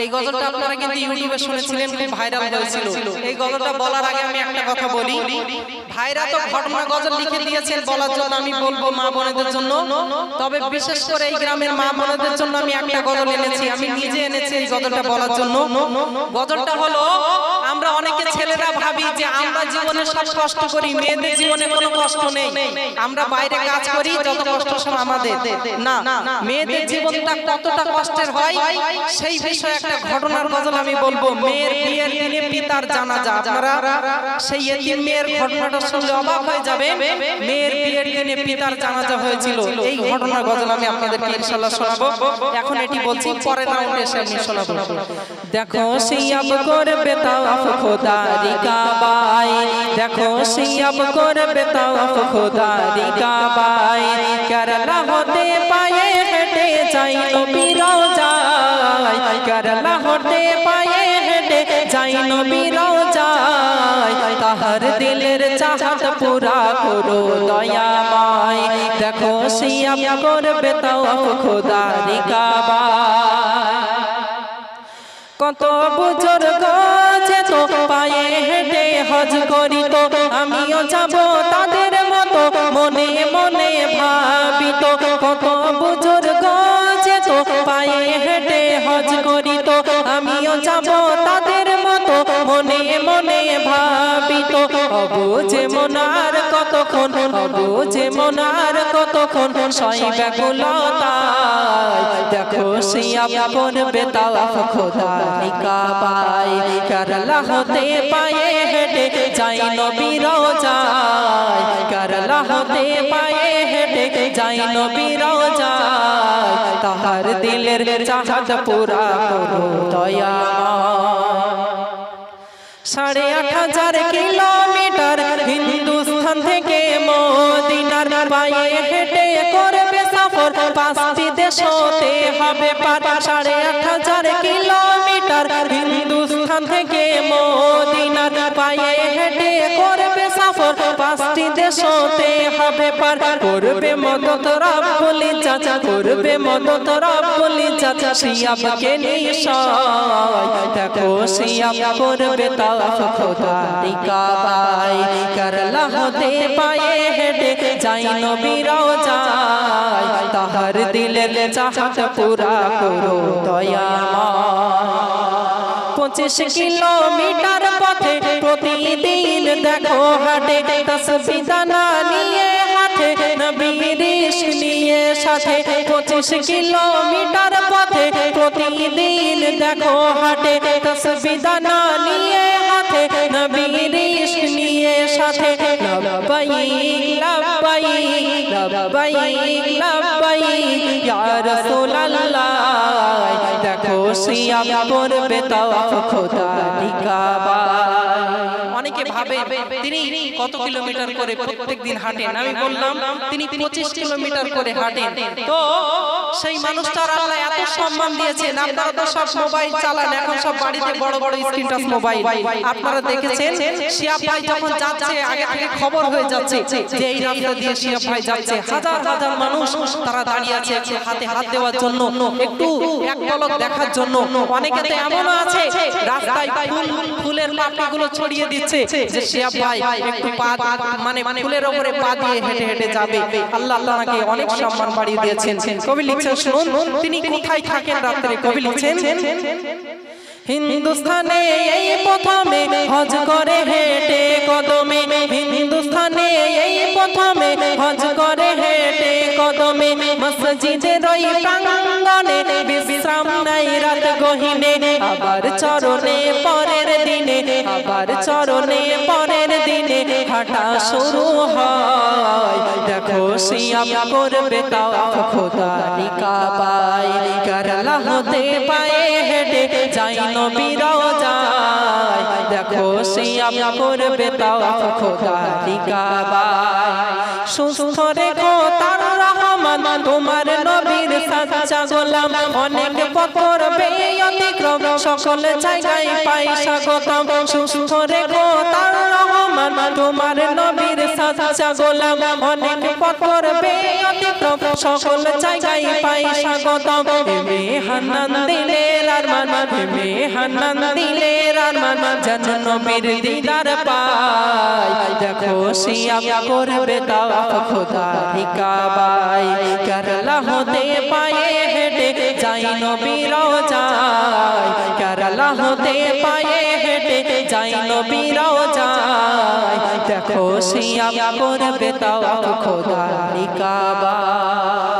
এই গজলটা আপনারা কিন্তু ইউটিউবে শুনেছিলেন, খুব ভাইরাল হয়েছিল। এই গজলটা বলার আগে আমি একটা কথা বলি, ভাইরা তো ঘটনা গজল লিখে দিয়েছেন বলার জন্য, আমি বলবো মা বোনেদের জন্য। তবে বিশেষ করে এই গ্রামের মা বোনেদের জন্য আমি একটা গজল এনেছি, আমি নিজে এনেছি এই গজলটা বলার জন্য। গজলটা হলো, আমরা অনেকে ছেলেরা ভাবি যে আমরা জীবনে সব কষ্ট করি, মেয়েদের জীবনে কোনো কষ্ট নেই, আমরা বাইরে কাজ করি, যত কষ্ট সব আমাদের। না, মেয়েদের জীবনটা কতটা কষ্টের হয় সেই বিষয়ে একটা ঘটনার গজল আমি বলবো। মেয়ের বিয়ের দিনে পিতার জানাজা, আপনারা সেই এতিম মেয়ের ঘটনাটা শুনলে অবাক হয়ে যাবে। মেয়ের বিয়ের দিনে পিতার জানাজা হয়েছিল, এই ঘটনার গজল আমি আপনাদেরকে ইনশাআল্লাহ শোনাবো। এখন এটি বলছি, পরে রাউন্ডে এসে আমি শোনাবো। দেখো সিয়াব করবে তাওয়াফ খোদারি কাবায়, দেখো সিয়াব করবে তাওয়াফ খোদারি কাবায়, কেরালা হতে পায়ে হেঁটে যাই নবী রওজায়, কেরালা হতে পায়ে হেঁটে যাই নবী রওজায়, তাহার দিলের চাহত পুরা করো দয়াময়, দেখো সিয়াব করবে তাওয়াফ খোদারি কাবায়। কত বুজুর্গ যেত পায়ে হেঁটে হজ করিত, আমিও যাব তাদের মতো মনে মনে ভাবিত। কত বুজুর্গ যেত পায়ে হেঁটে হজ করিত, আমিও যাব তাদের মতো মনে মনে ভাবিত। অবুঝে মনার কতক্ষণ, অবুঝে মনার কতক্ষণ সই ব্যাকুলতায়, দেখো সিয়াব করবে তাওয়াফ খোদারি কাবায়, কেরালা হতে পায়ে হেঁটে যাই নবী রওজায়, কেরালা হতে পায়ে হেঁটে যাই নবী রওজায়, তাহার দিলের চাহত পুরা করো দয়াময়। 8,500 কিলোমিটার হিন্দুস্তান থেকে মদিনার, পায়ে হেঁটে করবে সফর, 5টি দেশ হতে হবে পার। 8,500 কিলোমিটার হিন্দুস্তান থেকে মদিনার, পায়ে হেঁটে করবে সফর, 5টি দেশ হতে হবে পার। করবে মদদ রব্বুল ইজ্জত, করবে মদদ রব্বুল ইজ্জত, সিয়াবকে নিশায়, দেখো সিয়াব করবে তাওয়াফ খোদারি কাবায়, কেরালা হতে পায়ে হেঁটে যাই নবী রওজায়, তাহার দিলের চাহত পুরা করো দয়াময়। 25 কিলোমিটার পথে প্রতিদিন দেখো হাটে, তাসবিহ দানা নিয়ে হাতে নবীর ইশক নিয়ে সাথে। 25 কিলোমিটার পথে প্রতিদিন দেখো হাটে, তাসবিহ দানা নিয়ে হাতে নবীর ইশক নিয়ে সাথে। লব্বাইক লব্বাইক লব্বাইক লব্বাইক ইয়া রাসূলুল্লাহ, দেখো সিয়াব করবে তাওয়াফ খোদারি কাবায়। অনেকে ভাবে তিনি কত কিলোমিটার করে প্রত্যেকদিন হাঁটেন, আমি বললাম তিনি 25 কিলোমিটার করে হাঁটেন। তো সেই মানুষটার আল্লাহ এত সম্মান দিয়েছেন। আপনারা তো সব মোবাইল চালান, এখন সব বাড়িতে বড় বড় স্ক্রিন টাচ মোবাইল, আপনারা দেখেছেন শিয়াব ভাই যখন যাচ্ছে আগে থেকে খবর হয়ে যাচ্ছে যে এই রাস্তা দিয়ে শিয়াব ভাই যাচ্ছে, হাজার হাজার মানুষ তারা দাঁড়িয়ে আছে একটু হাতে হাত দেওয়ার জন্য, একটু এক পলক দেখার জন্য। অনেকে তো এমনও আছে রাস্তায় ফুলের পাপড়িগুলো ছড়িয়ে দিচ্ছে যে শিয়াব ভাই একটু পা মানে ফুলের উপরে পা দিয়ে হেঁটে হেঁটে যাবে। আল্লাহ তাআলাকে অনেক সম্মান বাড়িয়ে দিয়েছেন। কবি লিখছেন, শুনুন তিনি কোথায় থাকেন রাত্রে। কবি লিখছেন, হিন্দুস্তানে এই প্রথমে হজ করে হেঁটে কদমে, হিন্দুস্তানে এই প্রথমে হজ করে হেঁটে কদমে, মসজিদের ওই প্রাঙ্গণে বিশ্রাম নাই রাত গহীনে, আবার চরণে পরের দিনে, আবার চরণে পরের দিনে হাঁটা শুরু হয়, দেখো সিয়াব করবে তাওয়াফ খোদারি কাবায়, কেরালা হতে পায়ে হেঁটে যাই নবী রওজায়, দেখো সিয়াব করবে তাওয়াফ খোদারি কাবায়। সুস্থ রেখো তার রহমান তোমার নবীর সাচ্চা গোলাম, অনেক পথ করবে অতিক্রম সকল জায়গায় পাই স্বাগতম। সুস্থ রেখো তার রহমান তোমার নবীর সাচ্চা গোলাম অনেক পথ করবে অতিক্রম সকল জায়গায় পাই স্বাগতম হে হান্নান দিলের আরমান হে হান্নান দিলের আরমান যেন নবীর দিদার পাই দেখো সিয়াম করবে তাওয়াফ খোদার কাবায় কেরালা হতে পায়ে হেঁটে যাই নবী রওজায় কেরালা হতে পায়ে হেঁটে যাই নবী রওজায় দেখো সিয়াম করবে তাওয়াফ খোদার কাবায়